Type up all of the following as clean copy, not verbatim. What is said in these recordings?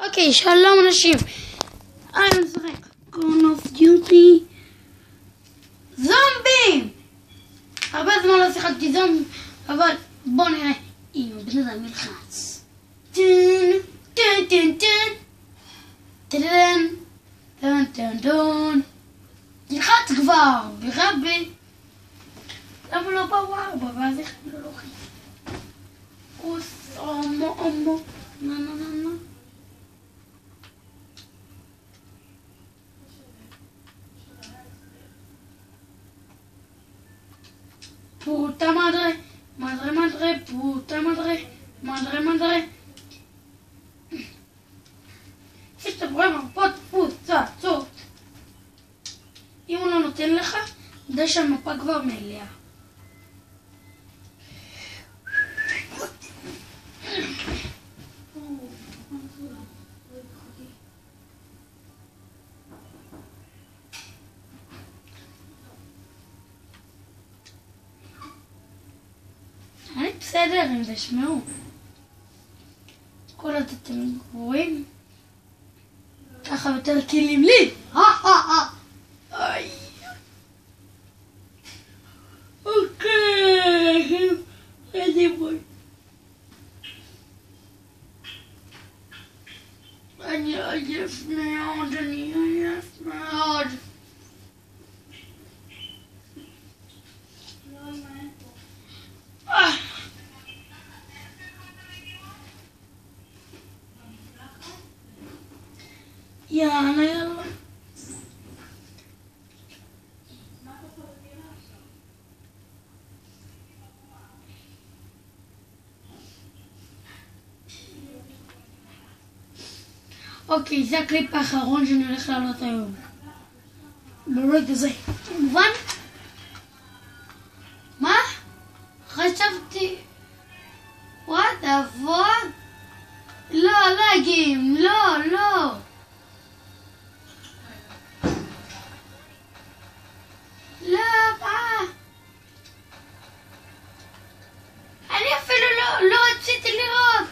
אוקיי, שלום אנשים. אני משחק Call of Duty זומבים. הרבה זמן לא שיחקתי זומבים, אבל בואו נראה אם הבן אדם ילחץ. טן טן טן טן טן טן טן טן. ילחץ כבר, ורבי. למה לא בווארבה, ואז איך אני לא לוחץ? אוס, אומו, נה נה נה נה. Puta madre, madre, madre, puta madre, madre, madre. יש לבורא מפות פוצצות. אם הוא לא נותן לך, יודע שהמפה כבר מלאה. אני בסדר אם תשמעו. כל עוד אתם רואים, ככה יותר כלים לי. אוקיי, איזה בוי. אני עייף מאוד, אני עייף מאוד. יאללה יאללה. אוקיי, זה הקליפ האחרון שאני הולך לעלות היום. ברגע זה. מובן? מה? חשבתי... what the fuck? לא, לגים, לא, לא. למה? אני אפילו לא רציתי לראות.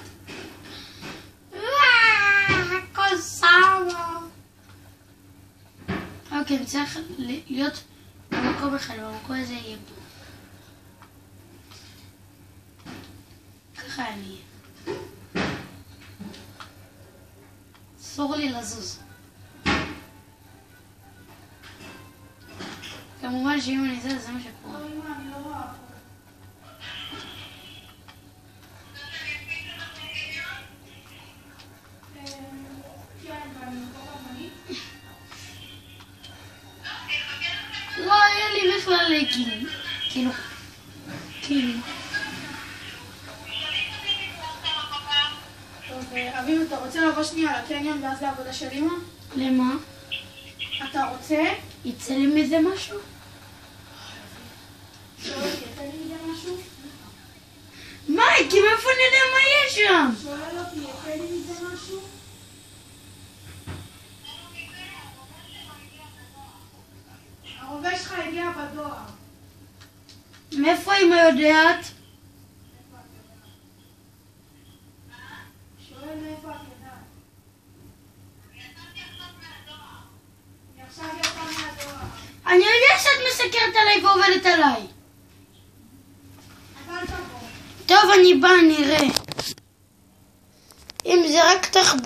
הכל סבבה. אוקיי, אני צריך להיות במקום אחד, במקום הזה יהיה פה. ככה אני אהיה. אסור לי לזוז. כמובן שאם אני זז, זה מה שקורה. לא היה לי בכלל כאילו. טוב, אביב, אתה רוצה לבוא שנייה לקניון ואז לעבודה של אמא? למה? אתה רוצה? יצא לי מזה משהו? שואל אותי, יצא לי מזה משהו? מייקי, מאיפה אני יודע מה יש שם? שואל אותי, יצא לי מזה משהו? הרובה שלך הגיע בדואר. מאיפה אמא יודעת? שואל מאיפה את יודעת. אני עכשיו יצא מהדואר. אני יודע שאת מסקרת עליי ועובדת עליי. אבל תבוא. טוב, אני בא, נראה. אם זה רק תחבורה.